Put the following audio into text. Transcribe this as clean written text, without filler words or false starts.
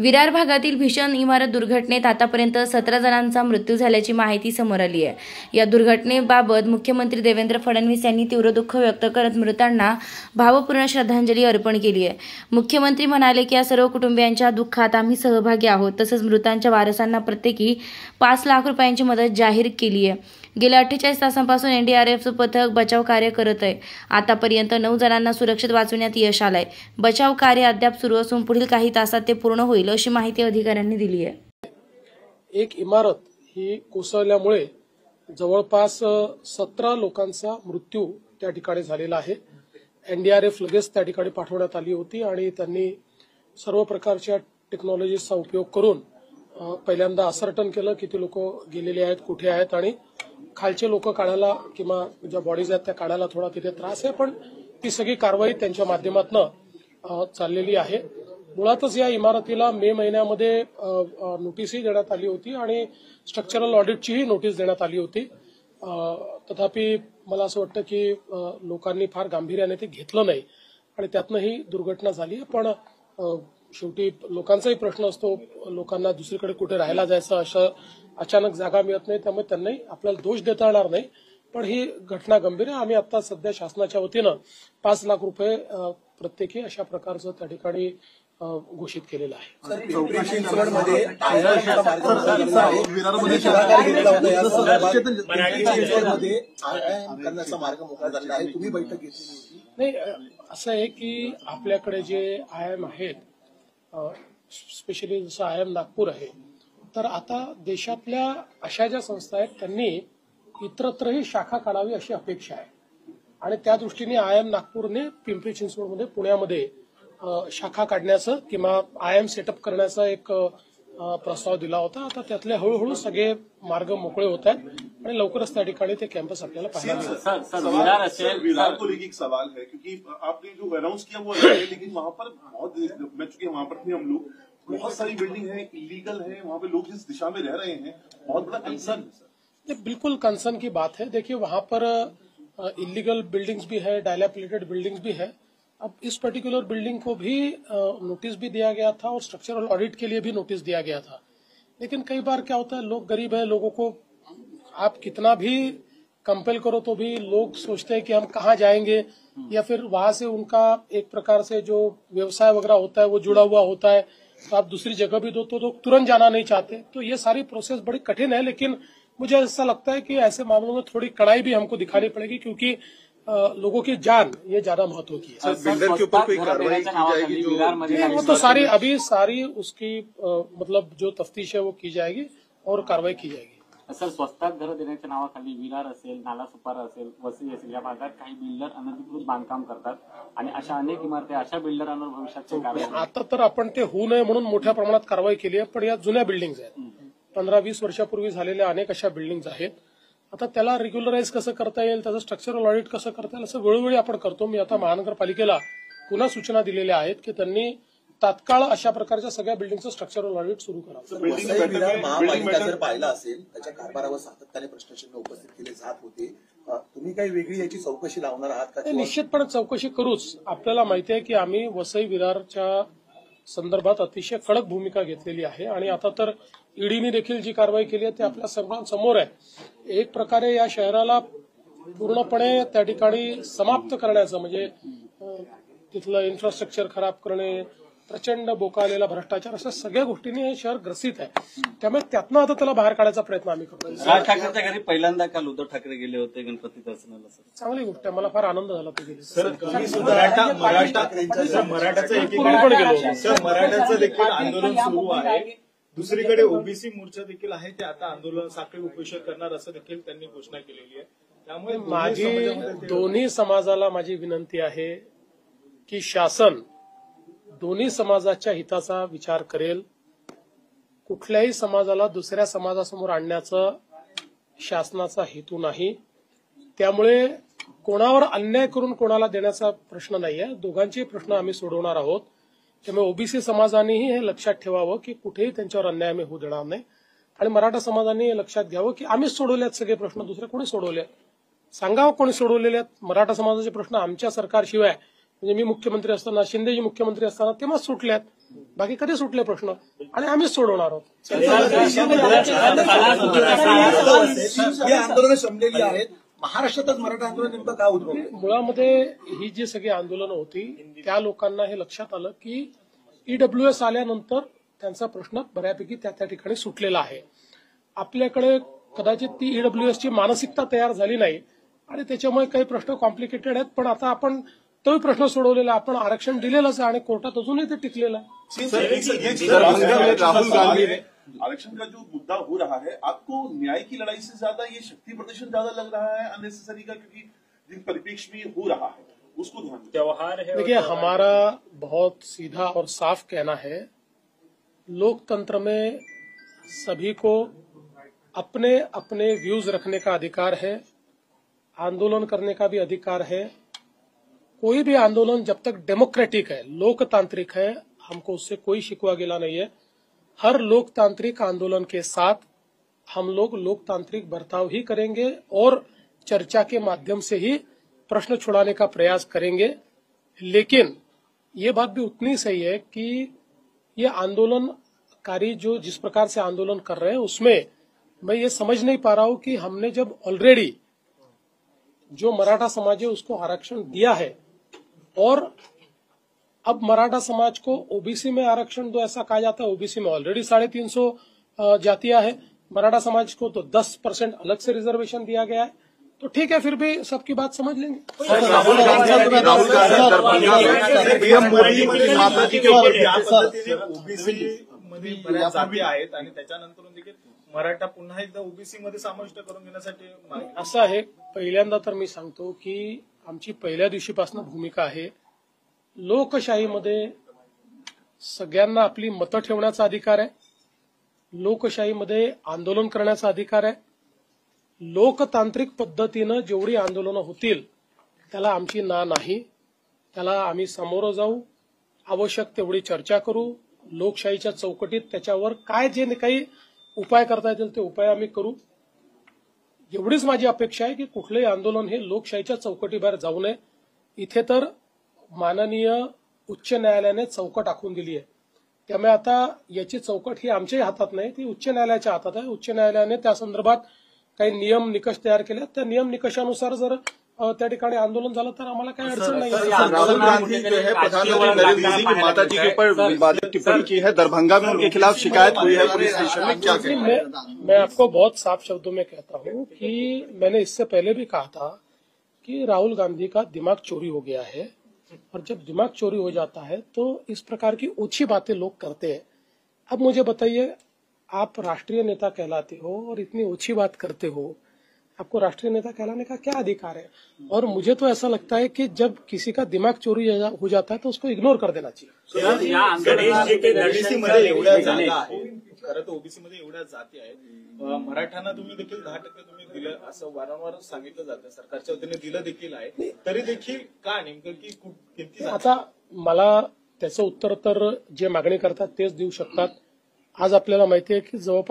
विरार भागातील भीषण इमारत दुर्घटनेत आतापर्यंत 17 जणांचा मृत्यू झाल्याची माहिती समोर आली आहे। या दुर्घटनेबाबत मुख्यमंत्री देवेंद्र फडणवीस यांनी तीव्र दुःख व्यक्त करत मृतांना भावपूर्ण श्रद्धांजली अर्पण केली आहे। मुख्यमंत्री म्हणाले की या सर्व कुटुंबियांच्या दुःखात आम्ही सहभागी आहोत। तसंच मृतांच्या वारसांना प्रत्येकी 5 लाख रुपयांची मदत जाहीर केली आहे। गेल्या 48 तासांपासून एनडीआरएफचं पथक बचाव कार्य करत आहे। आतापर्यंत 9 जणांना सुरक्षित वाचवण्यात यश आलंय। बचाव कार्य अद्याप सुरू असून पुढील काही तासात ते पूर्ण होईल अशी माहिती अधिकाऱ्यांनी दिली आहे। एक इमारत ही कोसळल्यामुळे जवळपास 17 लोकांचा मृत्यू त्या ठिकाणी झालेला आहे। एनडीआरएफ लगेच त्या ठिकाणी पाठवण्यात आली होती आणि त्यांनी सर्व प्रकारच्या टेक्नॉलॉजीचा उपयोग करून पहिल्यांदा असर्टन केलं की ते लोक गेलेले आहेत, कुठे आहेत, आणि खालचे लोक काढायला किंवा ज्या बॉडीज आहेत त्या काढायला थोडा तिथे त्रास आहे, पण ती सगळी कारवाई त्यांच्या माध्यमातून चाललेली आहे। मुळातच या इमारतीला मे महिन्यामध्ये नोटीसही देण्यात आली होती आणि स्ट्रक्चरल ऑडिटचीही नोटीस देण्यात आली होती। तथापि मला असं वाटतं की लोकांनी फार गांभीर्याने ते घेतलं नाही आणि त्यातनं ही दुर्घटना झाली। पण शेवटी लोकांचाही प्रश्न असतो, लोकांना दुसरीकडे कुठे राहायला जायचं, असं अचानक जागा मिळत नाही, त्यामुळे त्यांनाही आपल्याला दोष देता येणार नाही। पण ही घटना गंभीर आहे। आम्ही आता सध्या शासनाच्या वतीनं 5 लाख रुपये प्रत्येकी अशा प्रकारचं त्या ठिकाणी घोषित केलेलं आहे। नाही, असं आहे की आपल्याकडे जे आयएम आहेत, स्पेशली जसं आयएम नागपूर आहे, तर आता देशातल्या अशा ज्या संस्था आहेत त्यांनी इतरत्रही शाखा काढावी अशी अपेक्षा आहे आणि त्या दृष्टीने आयएम नागपूरने पिंपरी चिंचवडमध्ये, पुण्यामध्ये शाखा काढण्याचं किंवा आयएम सेटअप करण्याचा एक प्रस्ताव दिला होता। आता त्यातले हळूहळू सगळे मार्ग मोकळे होत आहेत आणि लवकरच त्या ठिकाणी ते कॅम्पस आपल्याला पाहायला मिळेल। विरार को लेकर एक सवाल है क्योंकि आपने जो अनाउंस किया वो है, लेकिन वहाँ पर बहुत, मैं चुके वहाँ पर थे हम लोग, बहुत सारी बिल्डिंग है, इलीगल है, वहाँ पे लोग जिस दिशा में रह रहे हैं, बहुत बड़ा कंसर्न है सर। बिल्कुल कंसर्न की बात है। देखिए, वहाँ पर इलीगल बिल्डिंग्स भी है, डायलापिलेटेड बिल्डिंग्स भी है। अब इस पर्टिकुलर बिल्डिंग को भी नोटिस भी दिया गया था और स्ट्रक्चरल ऑडिट के लिए भी नोटिस दिया गया था, लेकिन कई बार क्या होता है, लोग गरीब है, लोगों को आप कितना भी कंपेल करो तो भी लोग सोचते हैं कि हम कहाँ जाएंगे, या फिर वहां से उनका एक प्रकार से जो व्यवसाय वगैरह होता है वो जुड़ा हुआ होता है, तो आप दूसरी जगह भी दो तो लोग तुरंत जाना नहीं चाहते। तो ये सारी प्रोसेस बड़ी कठिन है, लेकिन मुझे ऐसा लगता है कि ऐसे मामलों में थोड़ी कड़ाई भी हमको दिखानी पड़ेगी, क्योंकि लोगों की जान ये ज्यादा महत्व की है। बिल्डर के ऊपर कोई कार्रवाई की जाएगी जो वो तो सारी उसकी मतलब जो तफ्तीश है वो की जाएगी और कार्रवाई की जाएगी। सर, स्वस्तात घर देण्याच्या नावाखाली विरार असेल, नालासोपारा असेल, वसई असेल, या भागात काही बिल्डर अनधिकृत बांधकाम करतात आणि अशा अनेक इमारती, अशा बिल्डरांवर भविष्यात कारवाई। आता तर आपण ते होऊ नये म्हणून मोठ्या प्रमाणात कारवाई केली आहे, पण या जुन्या बिल्डिंग्स आहेत, 15-20 वर्षापूर्वी झालेल्या अनेक अशा बिल्डिंग्स आहेत। आता त्याला रेग्युलराइज कसं करता येईल, त्याचं स्ट्रक्चरल ऑडिट कसं करता येईल, असं वेळोवेळी आपण करतो। मी आता महानगरपालिकेला पुन्हा सूचना दिलेल्या आहेत की त्यांनी तात्काळ अशा प्रकारच्या सगळ्या बिल्डिंगचं स्ट्रक्चरल ऑडिट सुरू करावं। महापालिका जर पाहिला असेल, त्याच्या कारभारावर सातत्याने प्रश्नचिन्ह उपस्थित केले जात होते, तुम्ही काही वेगळी याची चौकशी लावणार आहात का? निश्चितपणे चौकशी करूच। आपल्याला माहिती आहे की आम्ही वसई विरारच्या संदर्भात अतिशय कडक भूमिका घेतलेली आहे आणि आता तर ईडीने देखील जी कारवाई केली आहे ते आपल्या सर्वांसमोर आहे। एक प्रकारे या शहराला पूर्णपणे त्या ठिकाणी समाप्त करण्याचं, म्हणजे तिथलं इन्फ्रास्ट्रक्चर खराब करणे, प्रचंड बोकालेला भ्रष्टाचार, अशा सगळ्या गोष्टींनी हे शहर ग्रसित आहे। त्यामुळे त्यातनं आता त्याला बाहेर काढायचा प्रयत्न आम्ही करतो। राज ठाकरेंच्या घरी पहिल्यांदा काल उद्धव ठाकरे गेले होते गणपती दर्शनाला। चांगली गोष्ट आहे, मला फार आनंद झाला ते गेले। सर, मराठ्याचं देखील आंदोलन सुरू आहे, दुसरीकडे ओबीसी मोर्चा देखील आहे, ते आता आंदोलन साखळी उपोषण करणार असं देखील त्यांनी घोषणा केलेली आहे। त्यामुळे माझी दोन्ही समाजाला माझी विनंती आहे की शासन दोन्ही समाजाच्या हिताचा विचार करेल। कुठल्याही समाजाला दुसऱ्या समाजासमोर आणण्याचा शासनाचा हेतू नाही। त्यामुळे कोणावर अन्याय करून कोणाला देण्याचा प्रश्न नाहीये, दोघांचे प्रश्न आम्ही सोडवणार आहोत। त्यामुळे ओबीसी समाजानेही हे लक्षात ठेवावं की कुठेही त्यांच्यावर अन्याय आम्ही होऊ देणार नाही आणि मराठा समाजाने हे लक्षात घ्यावं की आम्हीच सोडवल्यात सगळे प्रश्न, दुसरे कोणी सोडवले सांगावं, कोणी सोडवलेले आहेत। मराठा समाजाचे प्रश्न आमच्या सरकारशिवाय, म्हणजे मी मुख्यमंत्री असताना, शिंदेजी मुख्यमंत्री असताना तेव्हाच सुटल्यात। बाकी कधी सुटले प्रश्न आणि आम्हीच सोडवणार आहोत. ही आंदोलनं शमलेली आहेत. महाराष्ट्रातच मराठा आंदोलन नेमकं का उद्भवलं? मुळामध्ये ही जी सगळी आंदोलनं होती त्या लोकांना हे लक्षात आलं की ईडब्ल्यूएस आल्यानंतर त्यांचा प्रश्न बऱ्यापैकी त्या ठिकाणी सुटलेला आहे. आपल्याकडे कदाचित ती ईडब्ल्यूएसची मानसिकता तयार झाली नाही आणि त्याच्यामुळे काही प्रश्न कॉम्प्लिकेटेड आहेत. पण आता आपण तोही प्रश्न सोडवलेला, आपण आरक्षण दिलेलंच आहे आणि कोर्टात अजूनही ते टिकलेलं आहे. राहुल गांधी आरक्षण का जो मुद्दा हो रहा है, आपको न्याय की लड़ाई से ज्यादा ये शक्ति प्रदर्शन ज्यादा लग रहा है अननेसेसरी का, क्योंकि जिन परिप्रेक्ष्य में हो रहा है उसको ध्यान में त्योहार है। देखिए, हमारा बहुत सीधा और साफ कहना है, लोकतंत्र में सभी को अपने अपने व्यूज रखने का अधिकार है, आंदोलन करने का भी अधिकार है. कोई भी आंदोलन जब तक डेमोक्रेटिक है, लोकतांत्रिक है, हमको उससे कोई शिकवा गिला नहीं है. हर लोकतांत्रिक आंदोलन के साथ हम लोग लोकतांत्रिक बर्ताव ही करेंगे और चर्चा के माध्यम से ही प्रश्न छुड़ाने का प्रयास करेंगे. लेकिन ये बात भी उतनी सही है कि ये आंदोलनकारी जो जिस प्रकार से आंदोलन कर रहे हैं उसमें मैं ये समझ नहीं पा रहा हूं कि हमने जब ऑलरेडी जो मराठा समाज है उसको आरक्षण दिया है और अब मराठा समाज को ओबीसी में आरक्षण दो, ऐसा कहा जाता है. ओबीसी में ऑलरेडी 350 जातियां हैं, मराठा समाज को तो 10% अलग से रिजर्वेशन दिया गया है. तो ठीक है, फिर भी सबकी बात समझ लेंगे. ओबीसी मध्ये बऱ्याच जाती आहेत आणि त्याच्यानंतर देखील मराठा पुन्हा एकदा ओबीसी मध्ये समाविष्ट करून घेण्यासाठी असं आहे. पहिल्यांदा तर मी सांगतो की आमची पहिल्या दिवशीपासून भूमिका आहे, लोकशाहीमध्ये सगळ्यांना आपली मतं ठेवण्याचा अधिकार आहे, लोकशाहीमध्ये आंदोलन करण्याचा अधिकार आहे. लोकतांत्रिक पद्धतीनं जेवढी आंदोलनं होतील त्याला आमची ना नाही, त्याला आम्ही सामोरं जाऊ, आवश्यक तेवढी चर्चा करू, लोकशाहीच्या चौकटीत त्याच्यावर काय जे काही उपाय करता येतील ते उपाय आम्ही करू. एवढीच माझी अपेक्षा आहे की कुठलंही आंदोलन हे लोकशाहीच्या चौकटीबाहेर जाऊ नये. इथे तर माननीय उच्च न्यायालयाने चौकट आखून दिली आहे, त्यामुळे आता याची चौकट ही आमच्याही हातात नाही, ती उच्च न्यायालयाच्या हातात आहे. उच्च न्यायालयाने त्या संदर्भात काही नियम निकष तयार केले, त्या नियम निकषानुसार जर त्या ठिकाणी आंदोलन झालं तर आम्हाला काही अडचण नाही. राहुल गांधी जो है प्रधानमंत्री नरेंद्र मोदी की माता जी के ऊपर विवादित टिप्पणी की है, दरभंगा में उनके खिलाफ शिकायत हुई है पुलिस स्टेशन में, क्या कहें? मैं आपको बहुत साफ शब्दों में कहता हूं कि मैंने इससे पहले भी कहा था कि राहुल गांधी का दिमाग चोरी हो गया है और जब दिमाग चोरी हो जाता है तो इस प्रकार की ओछी बातें लोग करते हैं. अब मुझे बताइए, आप राष्ट्रीय नेता कहलाते हो और इतनी ओछी बात करते हो, आपको राष्ट्रीय नेता कहलाने का क्या अधिकार है? और मुझे तो ऐसा लगता है कि जब किसी का दिमाग चोरी हो जाता है तो उसको इग्नोर कर देना चाहिए. ओबीसीमध्ये एवढ्या जागा आहेत, खरं तर ओबीसीमध्ये एवढ्या जाती आहेत, मराठ्यांना तुम्ही देखील 10% तुम्ही दिलं असं वारंवार सांगितलं जातं, सरकारच्या वतीने दिलं देखील आहे, तरी देखील का नेमकं की किती? आता मला त्याचं उत्तर तर जे मागणी करतात तेच देऊ शकतात. आज आपल्याला माहिती आहे की जवळपास